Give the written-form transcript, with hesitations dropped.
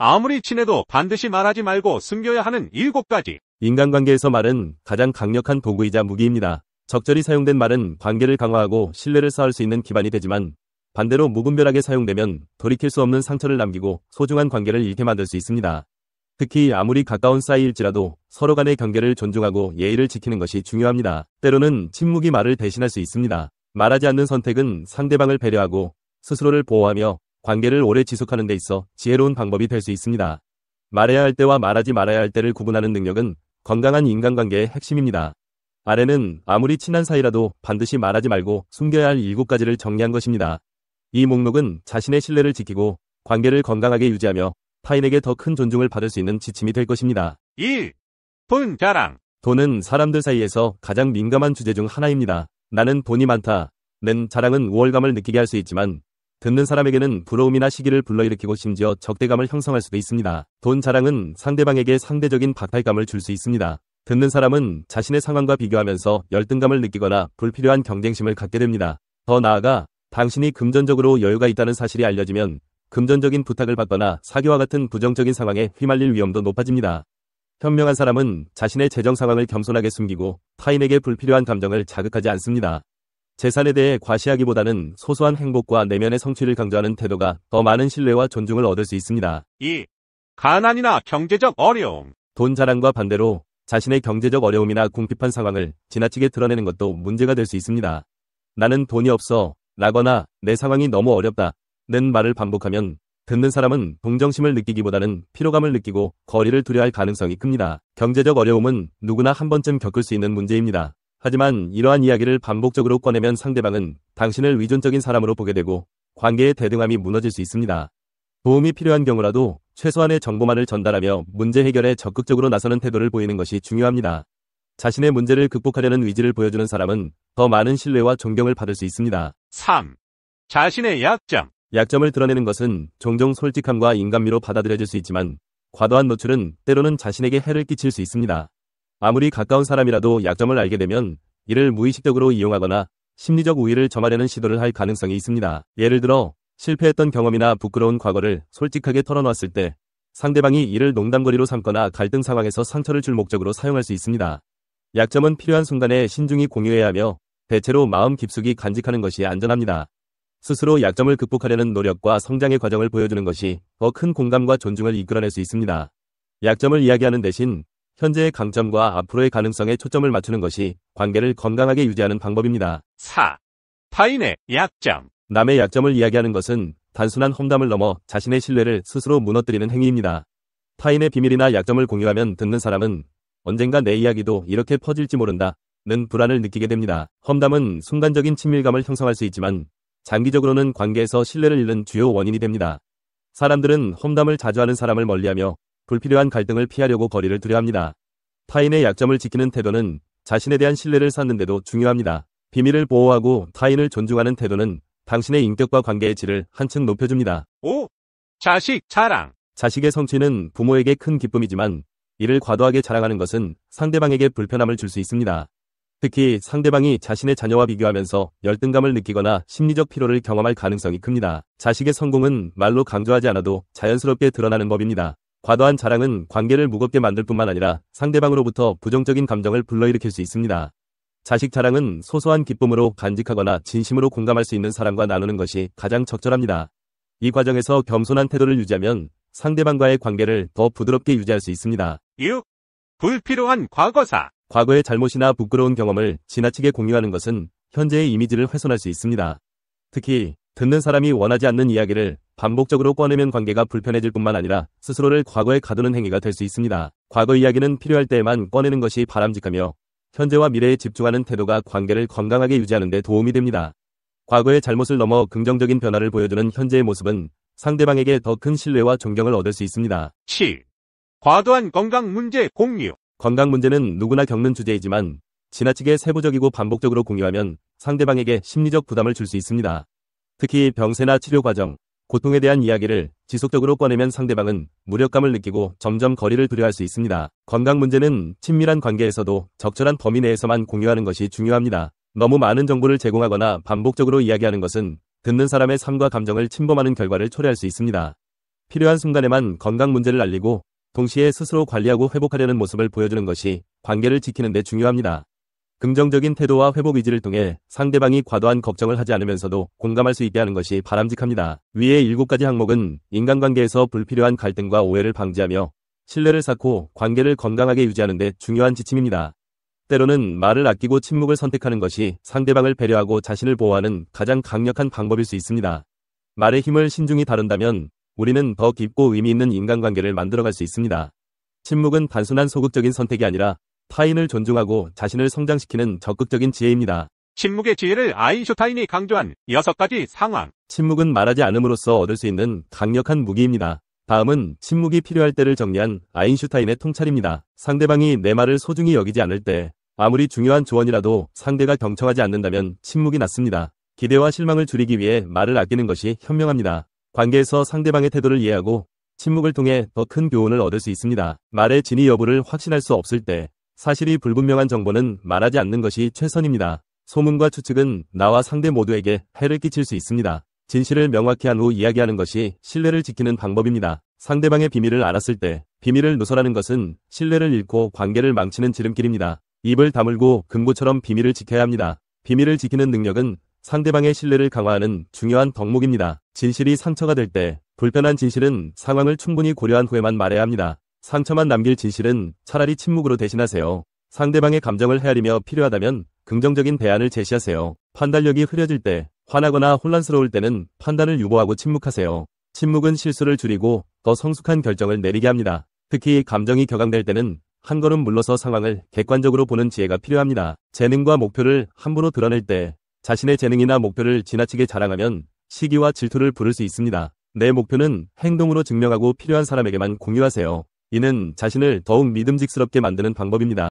아무리 친해도 반드시 말하지 말고 숨겨야 하는 7가지. 인간관계에서 말은 가장 강력한 도구이자 무기입니다. 적절히 사용된 말은 관계를 강화하고 신뢰를 쌓을 수 있는 기반이 되지만 반대로 무분별하게 사용되면 돌이킬 수 없는 상처를 남기고 소중한 관계를 잃게 만들 수 있습니다. 특히 아무리 가까운 사이일지라도 서로 간의 경계를 존중하고 예의를 지키는 것이 중요합니다. 때로는 침묵이 말을 대신할 수 있습니다. 말하지 않는 선택은 상대방을 배려하고 스스로를 보호하며 관계를 오래 지속하는 데 있어 지혜로운 방법이 될 수 있습니다. 말해야 할 때와 말하지 말아야 할 때를 구분하는 능력은 건강한 인간관계의 핵심입니다. 아래는 아무리 친한 사이라도 반드시 말하지 말고 숨겨야 할 7가지를 정리한 것입니다. 이 목록은 자신의 신뢰를 지키고 관계를 건강하게 유지하며 타인에게 더 큰 존중을 받을 수 있는 지침이 될 것입니다. 1. 돈 자랑. 돈은 사람들 사이에서 가장 민감한 주제 중 하나입니다. 나는 돈이 많다. 는 자랑은 우월감을 느끼게 할 수 있지만 듣는 사람에게는 부러움이나 시기를 불러일으키고 심지어 적대감을 형성할 수도 있습니다. 돈 자랑은 상대방에게 상대적인 박탈감을 줄 수 있습니다. 듣는 사람은 자신의 상황과 비교하면서 열등감을 느끼거나 불필요한 경쟁심을 갖게 됩니다. 더 나아가 당신이 금전적으로 여유가 있다는 사실이 알려지면 금전적인 부탁을 받거나 사기와 같은 부정적인 상황에 휘말릴 위험도 높아집니다. 현명한 사람은 자신의 재정 상황을 겸손하게 숨기고 타인에게 불필요한 감정을 자극하지 않습니다. 재산에 대해 과시하기보다는 소소한 행복과 내면의 성취를 강조하는 태도가 더 많은 신뢰와 존중을 얻을 수 있습니다. 2. 가난이나 경제적 어려움. 돈 자랑과 반대로 자신의 경제적 어려움이나 궁핍한 상황을 지나치게 드러내는 것도 문제가 될 수 있습니다. 나는 돈이 없어 라거나 내 상황이 너무 어렵다 는 말을 반복하면 듣는 사람은 동정심을 느끼기보다는 피로감을 느끼고 거리를 두려할 가능성이 큽니다. 경제적 어려움은 누구나 한 번쯤 겪을 수 있는 문제입니다. 하지만 이러한 이야기를 반복적으로 꺼내면 상대방은 당신을 의존적인 사람으로 보게 되고 관계의 대등함이 무너질 수 있습니다. 도움이 필요한 경우라도 최소한의 정보만을 전달하며 문제 해결에 적극적으로 나서는 태도를 보이는 것이 중요합니다. 자신의 문제를 극복하려는 의지를 보여주는 사람은 더 많은 신뢰와 존경을 받을 수 있습니다. 3. 자신의 약점. 약점을 드러내는 것은 종종 솔직함과 인간미로 받아들여질 수 있지만 과도한 노출은 때로는 자신에게 해를 끼칠 수 있습니다. 아무리 가까운 사람이라도 약점을 알게 되면 이를 무의식적으로 이용하거나 심리적 우위를 점하려는 시도를 할 가능성이 있습니다. 예를 들어 실패했던 경험이나 부끄러운 과거를 솔직하게 털어놓았을 때 상대방이 이를 농담거리로 삼거나 갈등 상황에서 상처를 줄 목적으로 사용할 수 있습니다. 약점은 필요한 순간에 신중히 공유해야 하며 대체로 마음 깊숙이 간직하는 것이 안전합니다. 스스로 약점을 극복하려는 노력과 성장의 과정을 보여주는 것이 더 큰 공감과 존중을 이끌어낼 수 있습니다. 약점을 이야기하는 대신 현재의 강점과 앞으로의 가능성에 초점을 맞추는 것이 관계를 건강하게 유지하는 방법입니다. 4. 타인의 약점. 남의 약점을 이야기하는 것은 단순한 험담을 넘어 자신의 신뢰를 스스로 무너뜨리는 행위입니다. 타인의 비밀이나 약점을 공유하면 듣는 사람은 언젠가 내 이야기도 이렇게 퍼질지 모른다 는 불안을 느끼게 됩니다. 험담은 순간적인 친밀감을 형성할 수 있지만 장기적으로는 관계에서 신뢰를 잃는 주요 원인이 됩니다. 사람들은 험담을 자주 하는 사람을 멀리하며 불필요한 갈등을 피하려고 거리를 두려워합니다. 타인의 약점을 지키는 태도는 자신에 대한 신뢰를 쌓는데도 중요합니다. 비밀을 보호하고 타인을 존중하는 태도는 당신의 인격과 관계의 질을 한층 높여줍니다. 5. 자식 자랑. 자식의 성취는 부모에게 큰 기쁨이지만 이를 과도하게 자랑하는 것은 상대방에게 불편함을 줄 수 있습니다. 특히 상대방이 자신의 자녀와 비교하면서 열등감을 느끼거나 심리적 피로를 경험할 가능성이 큽니다. 자식의 성공은 말로 강조하지 않아도 자연스럽게 드러나는 법입니다. 과도한 자랑은 관계를 무겁게 만들 뿐만 아니라 상대방으로부터 부정적인 감정을 불러일으킬 수 있습니다. 자식 자랑은 소소한 기쁨으로 간직하거나 진심으로 공감할 수 있는 사람과 나누는 것이 가장 적절합니다. 이 과정에서 겸손한 태도를 유지하면 상대방과의 관계를 더 부드럽게 유지할 수 있습니다. 6. 불필요한 과거사. 과거의 잘못이나 부끄러운 경험을 지나치게 공유하는 것은 현재의 이미지를 훼손할 수 있습니다. 특히 듣는 사람이 원하지 않는 이야기를 반복적으로 꺼내면 관계가 불편해질 뿐만 아니라 스스로를 과거에 가두는 행위가 될 수 있습니다. 과거 이야기는 필요할 때에만 꺼내는 것이 바람직하며 현재와 미래에 집중하는 태도가 관계를 건강하게 유지하는 데 도움이 됩니다. 과거의 잘못을 넘어 긍정적인 변화를 보여주는 현재의 모습은 상대방에게 더 큰 신뢰와 존경을 얻을 수 있습니다. 7. 과도한 건강 문제 공유. 건강 문제는 누구나 겪는 주제이지만 지나치게 세부적이고 반복적으로 공유하면 상대방에게 심리적 부담을 줄 수 있습니다. 특히 병세나 치료 과정, 고통에 대한 이야기를 지속적으로 꺼내면 상대방은 무력감을 느끼고 점점 거리를 두려워할 수 있습니다. 건강 문제는 친밀한 관계에서도 적절한 범위 내에서만 공유하는 것이 중요합니다. 너무 많은 정보를 제공하거나 반복적으로 이야기하는 것은 듣는 사람의 삶과 감정을 침범하는 결과를 초래할 수 있습니다. 필요한 순간에만 건강 문제를 알리고 동시에 스스로 관리하고 회복하려는 모습을 보여주는 것이 관계를 지키는 데 중요합니다. 긍정적인 태도와 회복 의지를 통해 상대방이 과도한 걱정을 하지 않으면서도 공감할 수 있게 하는 것이 바람직합니다. 위의 7가지 항목은 인간관계에서 불필요한 갈등과 오해를 방지하며 신뢰를 쌓고 관계를 건강하게 유지하는 데 중요한 지침입니다. 때로는 말을 아끼고 침묵을 선택하는 것이 상대방을 배려하고 자신을 보호하는 가장 강력한 방법일 수 있습니다. 말의 힘을 신중히 다룬다면 우리는 더 깊고 의미 있는 인간관계를 만들어갈 수 있습니다. 침묵은 단순한 소극적인 선택이 아니라 타인을 존중하고 자신을 성장시키는 적극적인 지혜입니다. 침묵의 지혜를 아인슈타인이 강조한 6가지 상황. 침묵은 말하지 않음으로써 얻을 수 있는 강력한 무기입니다. 다음은 침묵이 필요할 때를 정리한 아인슈타인의 통찰입니다. 상대방이 내 말을 소중히 여기지 않을 때, 아무리 중요한 조언이라도 상대가 경청하지 않는다면 침묵이 낫습니다. 기대와 실망을 줄이기 위해 말을 아끼는 것이 현명합니다. 관계에서 상대방의 태도를 이해하고 침묵을 통해 더 큰 교훈을 얻을 수 있습니다. 말의 진위 여부를 확신할 수 없을 때, 사실이 불분명한 정보는 말하지 않는 것이 최선입니다. 소문과 추측은 나와 상대 모두에게 해를 끼칠 수 있습니다. 진실을 명확히 한 후 이야기하는 것이 신뢰를 지키는 방법입니다. 상대방의 비밀을 알았을 때 비밀을 누설하는 것은 신뢰를 잃고 관계를 망치는 지름길입니다. 입을 다물고 금고처럼 비밀을 지켜야 합니다. 비밀을 지키는 능력은 상대방의 신뢰를 강화하는 중요한 덕목입니다. 진실이 상처가 될 때 불편한 진실은 상황을 충분히 고려한 후에만 말해야 합니다. 상처만 남길 진실은 차라리 침묵으로 대신하세요. 상대방의 감정을 헤아리며 필요하다면 긍정적인 대안을 제시하세요. 판단력이 흐려질 때, 화나거나 혼란스러울 때는 판단을 유보하고 침묵하세요. 침묵은 실수를 줄이고 더 성숙한 결정을 내리게 합니다. 특히 감정이 격앙될 때는 한 걸음 물러서 상황을 객관적으로 보는 지혜가 필요합니다. 재능과 목표를 함부로 드러낼 때 자신의 재능이나 목표를 지나치게 자랑하면 시기와 질투를 부를 수 있습니다. 내 목표는 행동으로 증명하고 필요한 사람에게만 공유하세요. 이는 자신을 더욱 믿음직스럽게 만드는 방법입니다.